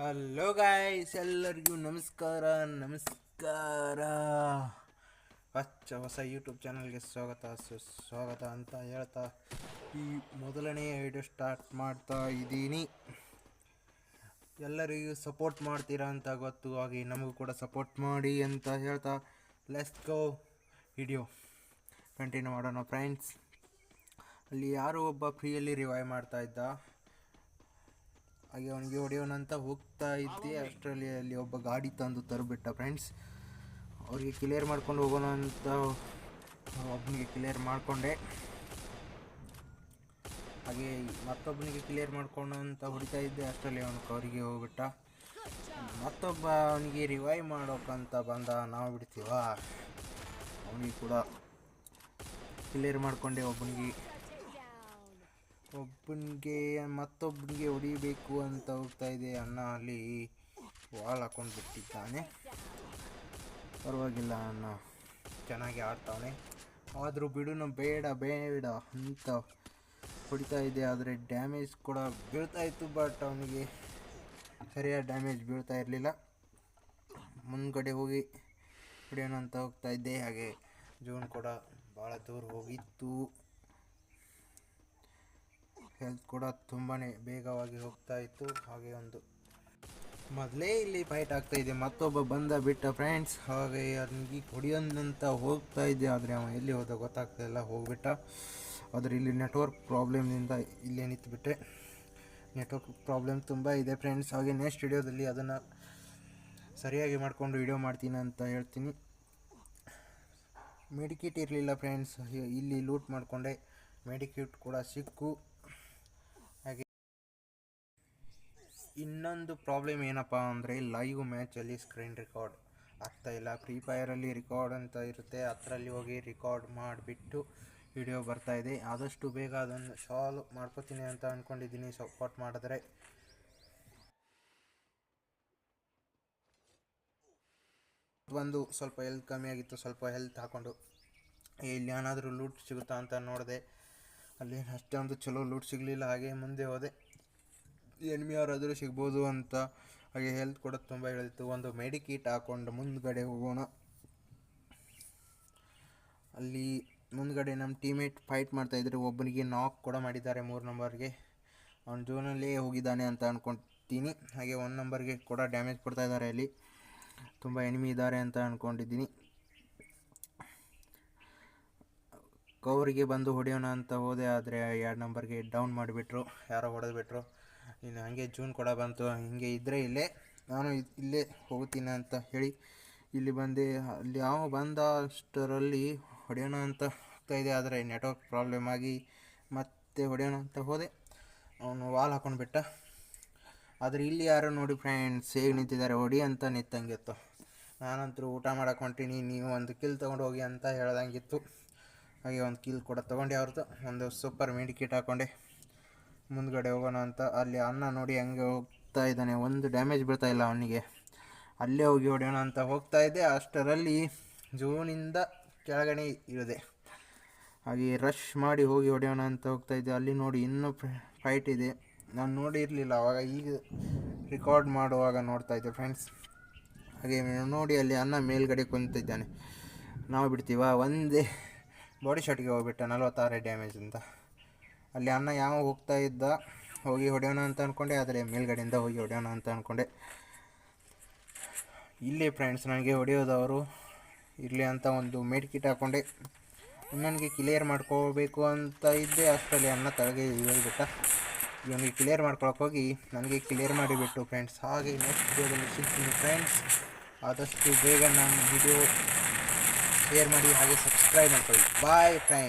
Hello guys, ಎಲ್ಲರಿಗೂ ನಮಸ್ಕಾರ. ಹೊಸ ಯೂಟ್ಯೂಬ್ ಚಾನಲ್ಗೆ ಸುಸ್ವಾಗತ ಅಂತ ಹೇಳ್ತಾ ಈ ಮೊದಲನೇ ವಿಡಿಯೋ ಸ್ಟಾರ್ಟ್ ಮಾಡ್ತಾ ಇದ್ದೀನಿ. ಎಲ್ಲರಿಗೂ ಸಪೋರ್ಟ್ ಮಾಡ್ತೀರಾ ಅಂತ ಗೊತ್ತು, ಹಾಗೆ ನಮಗೂ ಕೂಡ ಸಪೋರ್ಟ್ ಮಾಡಿ ಅಂತ ಹೇಳ್ತಾ ಲೆಟ್ಸ್ ಗೋ ವಿಡಿಯೋ ಕಂಟಿನ್ಯೂ ಮಾಡೋಣ ಫ್ರೆಂಡ್ಸ್. ಅಲ್ಲಿ ಯಾರೋ ಒಬ್ಬ ಫ್ರೀಯಲ್ಲಿ ರಿವೈವ್ ಮಾಡ್ತಾ ಇದ್ದ, ಹಾಗೆ ಅವನಿಗೆ ಹೊಡೆಯೋಣಂತ ಹೋಗ್ತಾ ಇದ್ದೆ. ಅಷ್ಟರಲ್ಲಿ ಒಬ್ಬ ಗಾಡಿ ತಂದು ತರಬಿಟ್ಟ ಫ್ರೆಂಡ್ಸ್. ಅವ್ರಿಗೆ ಕ್ಲಿಯರ್ ಮಾಡ್ಕೊಂಡು ಹೋಗೋಣ ಅಂತ ಒಬ್ಬನಿಗೆ ಕ್ಲಿಯರ್ ಮಾಡಿಕೊಂಡೆ, ಹಾಗೆ ಮತ್ತೊಬ್ಬನಿಗೆ ಕ್ಲಿಯರ್ ಮಾಡ್ಕೊಂಡು ಅಂತ ಹೊಡಿತಾ ಇದ್ದೆ. ಅಷ್ಟರಲ್ಲಿ ಅವನು ಕವರಿಗೆ ಹೋಗ್ಬಿಟ್ಟ. ಮತ್ತೊಬ್ಬ ಅವನಿಗೆ ರಿವೈವ್ ಮಾಡೋಕ್ಕಂತ ಬಂದ. ನಾವು ಬಿಡ್ತೀವ, ಅವನಿಗೆ ಕೂಡ ಕ್ಲಿಯರ್ ಮಾಡಿಕೊಂಡೆ. ಮತ್ತೊಬ್ಬನಿಗೆ ಹೊಡಿಬೇಕು ಅಂತ ಹೋಗ್ತಾ ಇದೆ. ಅಣ್ಣ ಅಲ್ಲಿ ವಾಲ್ ಹಾಕೊಂಡು ಬಿಟ್ಟಿದ್ದಾನೆ. ಪರವಾಗಿಲ್ಲ, ಅಣ್ಣ ಚೆನ್ನಾಗಿ ಆಡ್ತಾವನೆ. ಆದರೂ ಬಿಡುನು ಬೇಡ ಅಂತ ಹೊಡಿತಾ ಇದೆ. ಆದರೆ ಡ್ಯಾಮೇಜ್ ಕೂಡ ಬೀಳ್ತಾ ಇತ್ತು, ಬಟ್ ಅವನಿಗೆ ಸರಿಯಾದ ಡ್ಯಾಮೇಜ್ ಬೀಳ್ತಾ ಇರಲಿಲ್ಲ. ಮುಂದ್ಗಡೆ ಹೋಗಿ ಹೊಡೆಯೋಣ ಅಂತ ಹೋಗ್ತಾ ಇದ್ದೆ. ಹಾಗೆ ಜೋನ್ ಕೂಡ ಭಾಳ ದೂರ ಹೋಗಿತ್ತು. ಹೆಲ್ತ್ ಕೂಡ ತುಂಬಾ ಬೇಗವಾಗಿ ಹೋಗ್ತಾ ಇತ್ತು. ಹಾಗೆ ಒಂದು ಮೊದಲೇ ಇಲ್ಲಿ ಫೈಟ್ ಆಗ್ತಾ ಇದೆ, ಮತ್ತೊಬ್ಬ ಬಂದ ಬಿಟ್ಟ ಫ್ರೆಂಡ್ಸ್. ಹಾಗೆ ಅವನಿಗೆ ಹೊಡಿಯೋದಂತ ಹೋಗ್ತಾ ಇದ್ದೆ, ಆದರೆ ಅವ ಎಲ್ಲಿ ಹೋದ ಗೊತ್ತಾಗ್ತಾ ಇಲ್ಲ, ಹೋಗ್ಬಿಟ್ಟ. ಆದರೆ ಇಲ್ಲಿ ನೆಟ್ವರ್ಕ್ ಪ್ರಾಬ್ಲಮ್ನಿಂದ ಇಲ್ಲೇ ನಿಂತುಬಿಟ್ಟೆ. ನೆಟ್ವರ್ಕ್ ಪ್ರಾಬ್ಲಮ್ ತುಂಬ ಇದೆ ಫ್ರೆಂಡ್ಸ್. ಹಾಗೆ ನೆಕ್ಸ್ಟ್ ವಿಡಿಯೋದಲ್ಲಿ ಅದನ್ನು ಸರಿಯಾಗಿ ಮಾಡಿಕೊಂಡು ವಿಡಿಯೋ ಮಾಡ್ತೀನಿ ಅಂತ ಹೇಳ್ತೀನಿ. ಮೆಡಿಕಿಟ್ ಇರಲಿಲ್ಲ ಫ್ರೆಂಡ್ಸ್, ಇಲ್ಲಿ ಲೂಟ್ ಮಾಡಿಕೊಂಡೆ. ಮೆಡಿಕಿಟ್ ಕೂಡ ಸಿಕ್ಕು. ಹಾಗೆ ಇನ್ನೊಂದು ಪ್ರಾಬ್ಲಮ್ ಏನಪ್ಪ ಅಂದರೆ, ಲೈವ್ ಮ್ಯಾಚಲ್ಲಿ ಸ್ಕ್ರೀನ್ ರೆಕಾರ್ಡ್ ಆಗ್ತಾ ಇಲ್ಲ. ಫ್ರೀ ಫೈರಲ್ಲಿ ರೆಕಾರ್ಡ್ ಅಂತ ಇರುತ್ತೆ, ಅದರಲ್ಲಿ ಹೋಗಿ ರೆಕಾರ್ಡ್ ಮಾಡಿಬಿಟ್ಟು ವಿಡಿಯೋ ಬರ್ತಾಯಿದೆ. ಆದಷ್ಟು ಬೇಗ ಅದನ್ನು ಸಾಲ್ವ್ ಮಾಡ್ಕೋತೀನಿ ಅಂತ ಅಂದ್ಕೊಂಡಿದ್ದೀನಿ, ಸಪೋರ್ಟ್ ಮಾಡಿದ್ರೆ. ಒಂದು ಸ್ವಲ್ಪ ಹೆಲ್ತ್ ಕಮ್ಮಿ ಆಗಿತ್ತು, ಸ್ವಲ್ಪ ಹೆಲ್ತ್ ಹಾಕ್ಕೊಂಡು ಇಲ್ಲಿ ಏನಾದರೂ ಲೂಟ್ ಸಿಗುತ್ತಾ ಅಂತ ನೋಡಿದೆ. ಅಲ್ಲಿ ಅಷ್ಟೊಂದು ಚಲೋ ಲೂಟ್ ಸಿಗಲಿಲ್ಲ. ಹಾಗೆ ಮುಂದೆ ಹೋದೆ, ಎನಿಮಿ ಯಾರಾದರೂ ಸಿಗ್ಬೋದು ಅಂತ. ಹಾಗೆ ಹೆಲ್ತ್ ಕೂಡ ತುಂಬ ಹೇಳಿತ್ತು. ಒಂದು ಮೆಡಿಕಿಟ್ ಹಾಕ್ಕೊಂಡು ಮುಂದ್ಗಡೆ ಹೋಗೋಣ. ಅಲ್ಲಿ ಮುಂದ್ಗಡೆ ನಮ್ಮ ಟೀಮೇಟ್ ಫೈಟ್ ಮಾಡ್ತಾಯಿದ್ರು. ಒಬ್ಬನಿಗೆ ನಾಕ್ ಕೂಡ ಮಾಡಿದ್ದಾರೆ 3 ನಂಬರ್ಗೆ. ಅವನು ಜೋನಲ್ಲೇ ಹೋಗಿದ್ದಾನೆ ಅಂತ ಅಂದ್ಕೊತೀನಿ. ಹಾಗೆ 1 ನಂಬರ್ಗೆ ಕೂಡ ಡ್ಯಾಮೇಜ್ ಕೊಡ್ತಾ ಇದ್ದಾರೆ. ಅಲ್ಲಿ ತುಂಬ ಎನಿಮಿ ಇದ್ದಾರೆ ಅಂತ ಅಂದ್ಕೊಂಡಿದ್ದೀನಿ. ಕವರಿಗೆ ಬಂದು ಹೊಡೆಯೋಣ ಅಂತ ಹೋದೆ, ಆದರೆ 2 ನಂಬರ್ಗೆ ಡೌನ್ ಮಾಡಿಬಿಟ್ರು, ಯಾರೋ ಹೊಡೆದ್ಬಿಟ್ರು. ಇನ್ನು ಹಾಗೆ ಜೂನ್ ಕೂಡ ಬಂತು. ಹಿಂಗೆ ಇದ್ದರೆ ನಾನು ಇಲ್ಲೇ ಹೋಗ್ತೀನಿ ಅಂತ ಹೇಳಿ ಇಲ್ಲಿ ಬಂದೆ. ಅಲ್ಲಿ ಯಾವ ಬಂದ ಅಷ್ಟರಲ್ಲಿ ಹೊಡೆಯೋಣ ಅಂತ ಹೋಗ್ತಾಯಿದೆ, ಆದರೆ ನೆಟ್ವರ್ಕ್ ಪ್ರಾಬ್ಲಮ್ ಆಗಿ ಮತ್ತೆ ಹೊಡೆಯೋಣ ಅಂತ ಹೋದೆ. ಅವನು ವಾಲ್ ಹಾಕೊಂಡ್ಬಿಟ್ಟ. ಆದರೆ ಇಲ್ಲಿ ಯಾರೋ ನೋಡಿ ಫ್ರೆಂಡ್ಸ್ ಹೇಗೆ ನಿಂತಿದ್ದಾರೆ, ಹೊಡಿ ಅಂತ ನಿಂತಂಗಿತ್ತು. ನಾನಂತರೂ ಊಟ ಮಾಡಕ್ಕೆ ಹೊಂಟೀನಿ, ನೀವು ಒಂದು ಕಿಲ್ ತೊಗೊಂಡು ಹೋಗಿ ಅಂತ ಹೇಳ್ದಂಗಿತ್ತು. ಹಾಗೆ ಒಂದು ಕಿಲ್ ಕೂಡ ತೊಗೊಂಡೆ ಅವ್ರದ್ದು. ಒಂದು ಸೂಪರ್ ಮೆಡಿಕಿಟ್ ಹಾಕ್ಕೊಂಡೆ ಮುಂದ್ಗಡೆ ಹೋಗೋಣ ಅಂತ. ಅಲ್ಲಿ ಅಣ್ಣ ನೋಡಿ ಹಂಗೆ ಹೋಗ್ತಾ ಇದ್ದಾನೆ, ಒಂದು ಡ್ಯಾಮೇಜ್ ಬೀಳ್ತಾ ಇಲ್ಲ ಅವನಿಗೆ. ಅಲ್ಲೇ ಹೋಗಿ ಹೊಡೆಯೋಣ ಅಂತ ಹೋಗ್ತಾ ಇದ್ದೆ. ಅಷ್ಟರಲ್ಲಿ ಜೂನಿಂದ ಕೆಳಗಡೆ ಇಳಿದೆ. ಹಾಗೆ ರಶ್ ಮಾಡಿ ಹೋಗಿ ಹೊಡೆಯೋಣ ಅಂತ ಹೋಗ್ತಾ ಇದ್ದೆ. ಅಲ್ಲಿ ನೋಡಿ ಇನ್ನೂ ಫೈಟ್ ಇದೆ. ನಾನು ನೋಡಿರಲಿಲ್ಲ ಆವಾಗ, ಈಗ ರೆಕಾರ್ಡ್ ಮಾಡುವಾಗ ನೋಡ್ತಾ ಇದ್ದೆ ಫ್ರೆಂಡ್ಸ್. ಹಾಗೆ ನೋಡಿ ಅಲ್ಲಿ ಅಣ್ಣ ಮೇಲ್ಗಡೆ ಕುಂತಿದ್ದಾನೆ. ನಾವು ಬಿಡ್ತೀವ, ಒಂದೇ ಬಾಡಿ ಶಾಟಿಗೆ ಹೋಗ್ಬಿಟ್ಟ 46 ಡ್ಯಾಮೇಜ್ ಅಂತ. ಅಲ್ಲಿ ಅಣ್ಣ ಯಾವ ಹೋಗ್ತಾ ಇದ್ದ, ಹೋಗಿ ಹೊಡೆಯೋಣ ಅಂತ ಅಂದ್ಕೊಂಡೆ, ಆದರೆ ಮೇಲ್ಗಡೆಯಿಂದ ಹೋಗಿ ಹೊಡೆಯೋಣ ಅಂತ ಅಂದ್ಕೊಂಡೆ. ಇಲ್ಲೇ ಫ್ರೆಂಡ್ಸ್ ನನಗೆ ಹೊಡೆಯೋದವರು ಇರಲಿ ಅಂತ ಒಂದು ಮೆಡಿಕಿಟ್ ಹಾಕ್ಕೊಂಡೆ. ನನಗೆ ಕ್ಲಿಯರ್ ಮಾಡ್ಕೋಬೇಕು ಅಂತ ಇದ್ದೆ. ಅಷ್ಟರಲ್ಲಿ ಅಣ್ಣ ತಳಗೆ ಇಳಿದ್ಬಿಟ್ಟ. ಇವನಿಗೆ ಕ್ಲಿಯರ್ ಮಾಡ್ಕೊಳಕ್ಕೆ ಹೋಗಿ ನನಗೆ ಕ್ಲಿಯರ್ ಮಾಡಿಬಿಟ್ಟು ಫ್ರೆಂಡ್ಸ್. ಹಾಗೆ ನೆಕ್ಸ್ಟ್ ವಿಡಿಯೋದಲ್ಲಿ ಸಿಗ್ತೀನಿ ಫ್ರೆಂಡ್ಸ್. ಆದಷ್ಟು ಬೇಗ ನಮ್ಮ ವಿಡಿಯೋ ಶೇರ್ ಮಾಡಿ, ಹಾಗೆ ಸಬ್ಸ್ಕ್ರೈಬ್ ಮಾಡ್ಕೊಳ್ಳಿ. Bye friends.